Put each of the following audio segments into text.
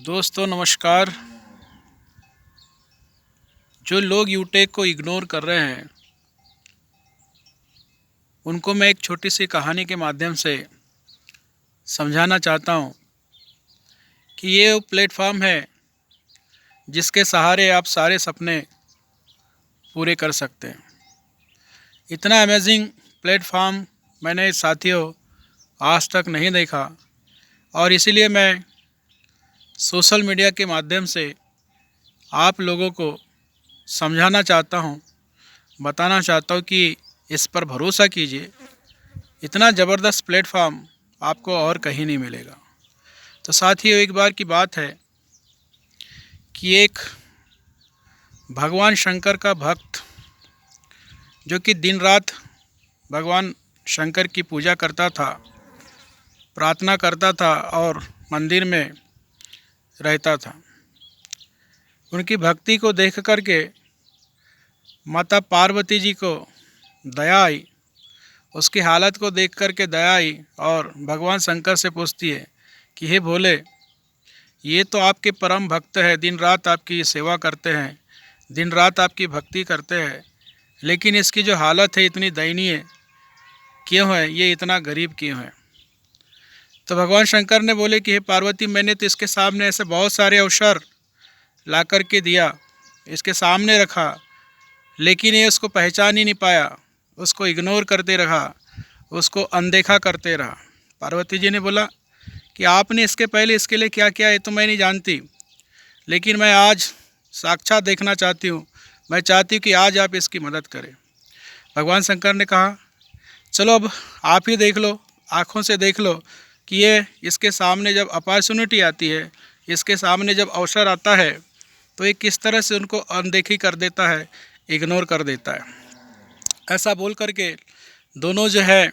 दोस्तों नमस्कार। जो लोग यूटेक को इग्नोर कर रहे हैं उनको मैं एक छोटी सी कहानी के माध्यम से समझाना चाहता हूँ कि ये वो प्लेटफॉर्म है जिसके सहारे आप सारे सपने पूरे कर सकते हैं। इतना अमेजिंग प्लेटफॉर्म मैंने साथियों आज तक नहीं देखा और इसीलिए मैं सोशल मीडिया के माध्यम से आप लोगों को समझाना चाहता हूँ, बताना चाहता हूँ कि इस पर भरोसा कीजिए। इतना ज़बरदस्त प्लेटफॉर्म आपको और कहीं नहीं मिलेगा। तो साथियों, एक बार की बात है कि एक भगवान शंकर का भक्त जो कि दिन रात भगवान शंकर की पूजा करता था, प्रार्थना करता था और मंदिर में रहता था, उनकी भक्ति को देख कर के माता पार्वती जी को दया आई। उसकी हालत को देख कर के दया आई और भगवान शंकर से पूछती है कि हे भोले, ये तो आपके परम भक्त है, दिन रात आपकी सेवा करते हैं, दिन रात आपकी भक्ति करते हैं, लेकिन इसकी जो हालत है इतनी दयनीय क्यों है, ये इतना गरीब क्यों है। तो भगवान शंकर ने बोले कि हे पार्वती, मैंने तो इसके सामने ऐसे बहुत सारे अवसर ला कर के दिया, इसके सामने रखा, लेकिन ये उसको पहचान ही नहीं पाया, उसको इग्नोर करते रहा, उसको अनदेखा करते रहा। पार्वती जी ने बोला कि आपने इसके पहले इसके लिए क्या किया ये तो मैं नहीं जानती, लेकिन मैं आज साक्षात देखना चाहती हूँ, मैं चाहती हूँ कि आज आप इसकी मदद करें। भगवान शंकर ने कहा चलो अब आप ही देख लो, आँखों से देख लो कि ये इसके सामने जब अपॉर्चुनिटी आती है, इसके सामने जब अवसर आता है तो ये किस तरह से उनको अनदेखी कर देता है, इग्नोर कर देता है। ऐसा बोल कर के दोनों जो है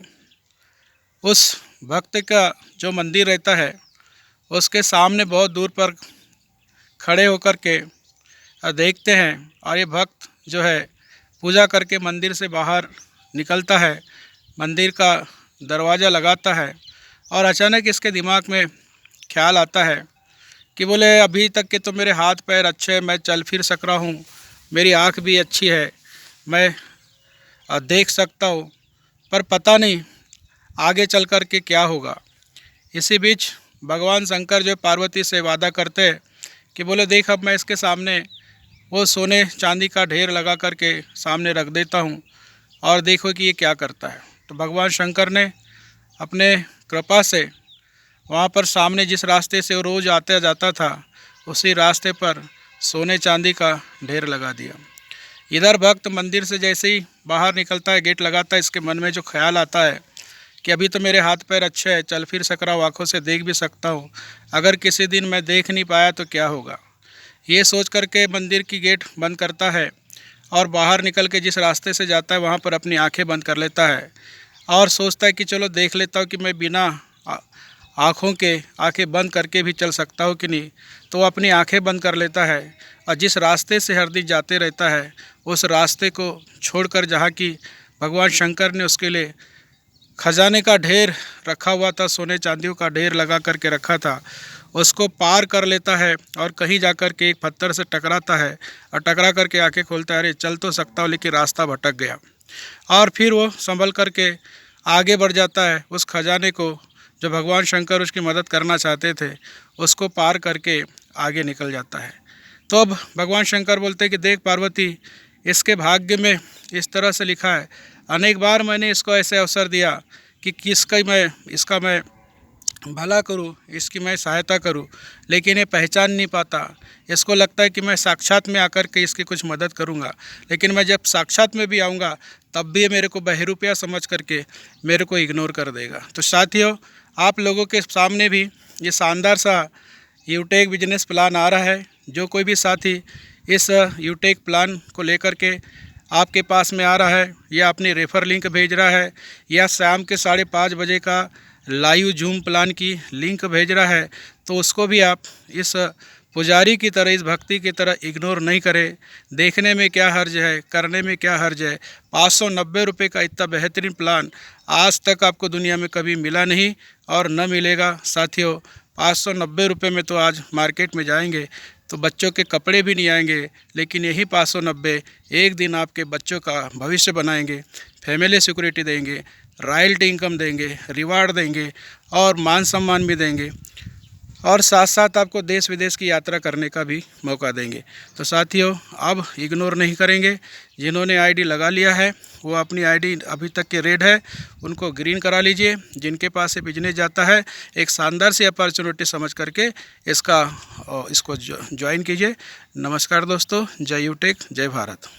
उस भक्त का जो मंदिर रहता है उसके सामने बहुत दूर पर खड़े होकर के देखते हैं और ये भक्त जो है पूजा करके मंदिर से बाहर निकलता है, मंदिर का दरवाज़ा लगाता है और अचानक इसके दिमाग में ख्याल आता है कि बोले अभी तक के तो मेरे हाथ पैर अच्छे हैं, मैं चल फिर सक रहा हूँ, मेरी आँख भी अच्छी है, मैं देख सकता हूँ, पर पता नहीं आगे चल कर के क्या होगा। इसी बीच भगवान शंकर जो पार्वती से वादा करते हैं कि बोले देख, अब मैं इसके सामने वो सोने चांदी का ढेर लगा कर के सामने रख देता हूँ और देखो कि ये क्या करता है। तो भगवान शंकर ने अपने कृपा से वहाँ पर सामने जिस रास्ते से वो रोज़ आता जाता था उसी रास्ते पर सोने चांदी का ढेर लगा दिया। इधर भक्त मंदिर से जैसे ही बाहर निकलता है, गेट लगाता है, इसके मन में जो ख्याल आता है कि अभी तो मेरे हाथ पैर अच्छे हैं, चल फिर सक रहा हूँ, आँखों से देख भी सकता हूँ, अगर किसी दिन मैं देख नहीं पाया तो क्या होगा। ये सोच करके मंदिर की गेट बंद करता है और बाहर निकल के जिस रास्ते से जाता है वहाँ पर अपनी आँखें बंद कर लेता है और सोचता है कि चलो देख लेता हूँ कि मैं बिना आँखों के आँखें बंद करके भी चल सकता हूँ कि नहीं। तो वो अपनी आँखें बंद कर लेता है और जिस रास्ते से हर दिन जाते रहता है उस रास्ते को छोड़कर जहाँ की भगवान शंकर ने उसके लिए खजाने का ढेर रखा हुआ था, सोने चांदियों का ढेर लगा करके रखा था, उसको पार कर लेता है और कहीं जाकर के एक पत्थर से टकराता है और टकरा करके आंखें खोलता है, अरे चल तो सकता हूँ लेकिन रास्ता भटक गया। और फिर वो संभल करके आगे बढ़ जाता है, उस खजाने को जो भगवान शंकर उसकी मदद करना चाहते थे उसको पार करके आगे निकल जाता है। तो अब भगवान शंकर बोलते हैं कि देख पार्वती, इसके भाग्य में इस तरह से लिखा है, अनेक बार मैंने इसको ऐसे अवसर दिया कि इसका मैं भला करूं, इसकी मैं सहायता करूं, लेकिन ये पहचान नहीं पाता। इसको लगता है कि मैं साक्षात में आकर के इसकी कुछ मदद करूंगा, लेकिन मैं जब साक्षात में भी आऊँगा तब भी ये मेरे को बहरूपिया समझ करके मेरे को इग्नोर कर देगा। तो साथियों, आप लोगों के सामने भी ये शानदार सा यूटेक बिजनेस प्लान आ रहा है। जो कोई भी साथी इस यूटेक प्लान को लेकर के आपके पास में आ रहा है या अपनी रेफ़र लिंक भेज रहा है या शाम के 5:30 बजे का लाइव जूम प्लान की लिंक भेज रहा है, तो उसको भी आप इस पुजारी की तरह, इस भक्ति की तरह इग्नोर नहीं करें। देखने में क्या हर्ज है, करने में क्या हर्ज है। 590 रुपये का इतना बेहतरीन प्लान आज तक आपको दुनिया में कभी मिला नहीं और न मिलेगा। साथियों, 590 रुपये में तो आज मार्केट में जाएंगे तो बच्चों के कपड़े भी नहीं आएंगे, लेकिन यही 590 एक दिन आपके बच्चों का भविष्य बनाएंगे, फैमिली सिक्योरिटी देंगे, रॉयल्टी इनकम देंगे, रिवार्ड देंगे और मान सम्मान भी देंगे, और साथ साथ आपको देश विदेश की यात्रा करने का भी मौका देंगे। तो साथियों, अब इग्नोर नहीं करेंगे। जिन्होंने आईडी लगा लिया है वो अपनी आईडी अभी तक के रेड है उनको ग्रीन करा लीजिए। जिनके पास से बिजनेस जाता है, एक शानदार सी अपॉर्चुनिटी समझ करके इसको ज्वाइन कीजिए। नमस्कार दोस्तों, जय यूटेक, जय भारत।